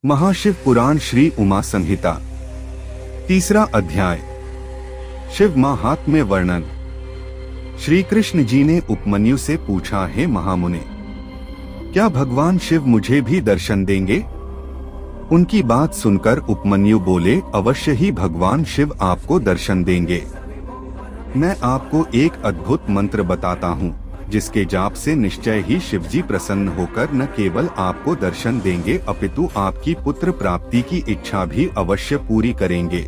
महाशिव पुराण श्री उमा संहिता तीसरा अध्याय शिव महात्म्य वर्णन। श्री कृष्ण जी ने उपमन्यु से पूछा, हे महामुने, क्या भगवान शिव मुझे भी दर्शन देंगे? उनकी बात सुनकर उपमन्यु बोले, अवश्य ही भगवान शिव आपको दर्शन देंगे। मैं आपको एक अद्भुत मंत्र बताता हूँ, जिसके जाप से निश्चय ही शिवजी प्रसन्न होकर न केवल आपको दर्शन देंगे अपितु आपकी पुत्र प्राप्ति की इच्छा भी अवश्य पूरी करेंगे।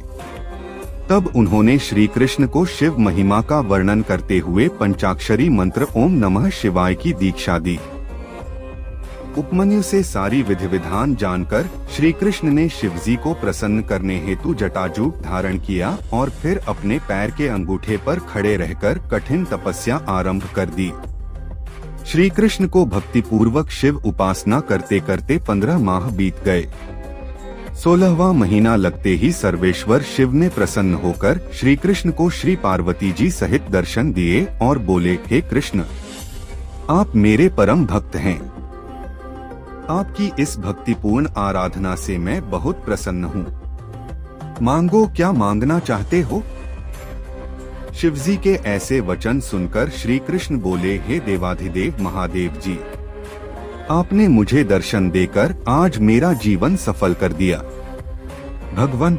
तब उन्होंने श्री कृष्ण को शिव महिमा का वर्णन करते हुए पंचाक्षरी मंत्र ओम नमः शिवाय की दीक्षा दी। उपमन्यु से सारी विधि विधान जानकर श्री कृष्ण ने शिवजी को प्रसन्न करने हेतु जटाजूट धारण किया और फिर अपने पैर के अंगूठे पर खड़े रहकर कठिन तपस्या आरंभ कर दी। श्री कृष्ण को भक्तिपूर्वक शिव उपासना करते करते 15 माह बीत गए। 16वां महीना लगते ही सर्वेश्वर शिव ने प्रसन्न होकर श्री कृष्ण को श्री पार्वती जी सहित दर्शन दिए और बोले, हे कृष्ण, आप मेरे परम भक्त हैं। आपकी इस भक्तिपूर्ण आराधना से मैं बहुत प्रसन्न हूँ। मांगो, क्या मांगना चाहते हो? शिवजी के ऐसे वचन सुनकर श्री कृष्ण बोले, हे देवाधिदेव महादेव जी, आपने मुझे दर्शन देकर आज मेरा जीवन सफल कर दिया। भगवान,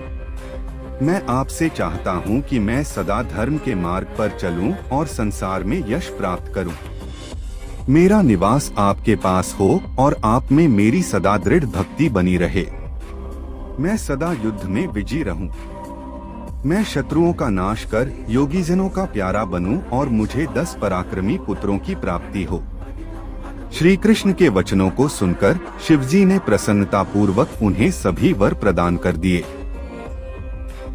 मैं आपसे चाहता हूँ कि मैं सदा धर्म के मार्ग पर चलूं और संसार में यश प्राप्त करूं। मेरा निवास आपके पास हो और आप में मेरी सदा दृढ़ भक्ति बनी रहे। मैं सदा युद्ध में विजयी रहूं। मैं शत्रुओं का नाश कर योगीजनों का प्यारा बनूं और मुझे 10 पराक्रमी पुत्रों की प्राप्ति हो। श्री कृष्ण के वचनों को सुनकर शिवजी ने प्रसन्नता पूर्वक उन्हें सभी वर प्रदान कर दिए।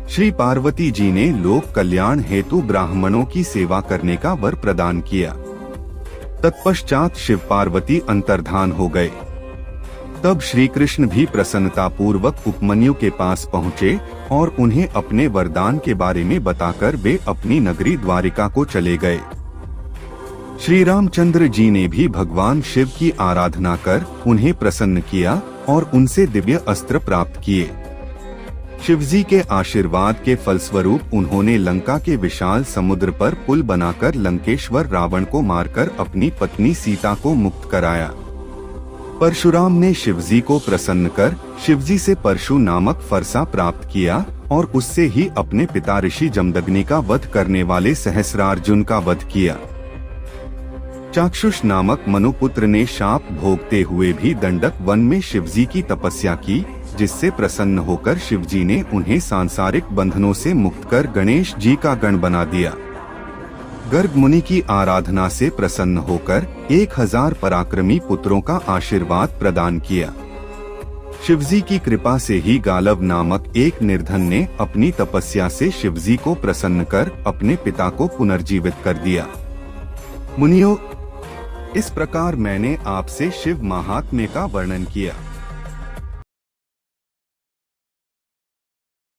श्री पार्वती जी ने लोक कल्याण हेतु ब्राह्मणों की सेवा करने का वर प्रदान किया। तत्पश्चात शिव पार्वती अंतर्धान हो गए। तब श्री कृष्ण भी प्रसन्नता पूर्वक उपमन्यु के पास पहुँचे और उन्हें अपने वरदान के बारे में बताकर वे अपनी नगरी द्वारिका को चले गए। श्री रामचंद्र जी ने भी भगवान शिव की आराधना कर उन्हें प्रसन्न किया और उनसे दिव्य अस्त्र प्राप्त किए। शिवजी के आशीर्वाद के फलस्वरूप उन्होंने लंका के विशाल समुद्र पर पुल बनाकर लंकेश्वर रावण को मारकर अपनी पत्नी सीता को मुक्त कराया। परशुराम ने शिवजी को प्रसन्न कर शिवजी से परशु नामक फरसा प्राप्त किया और उससे ही अपने पिता ऋषि जमदग्नि का वध करने वाले सहस्रार्जुन का वध किया। चाक्षुष नामक मनुपुत्र ने शाप भोगते हुए भी दंडक वन में शिवजी की तपस्या की, जिससे प्रसन्न होकर शिवजी ने उन्हें सांसारिक बंधनों से मुक्त कर गणेश जी का गण बना दिया। गर्ग मुनि की आराधना से प्रसन्न होकर 1000 पराक्रमी पुत्रों का आशीर्वाद प्रदान किया। शिवजी की कृपा से ही गालव नामक एक निर्धन ने अपनी तपस्या से शिवजी को प्रसन्न कर अपने पिता को पुनर्जीवित कर दिया। मुनियों, इस प्रकार मैंने आपसे शिव महात्म्य का वर्णन किया।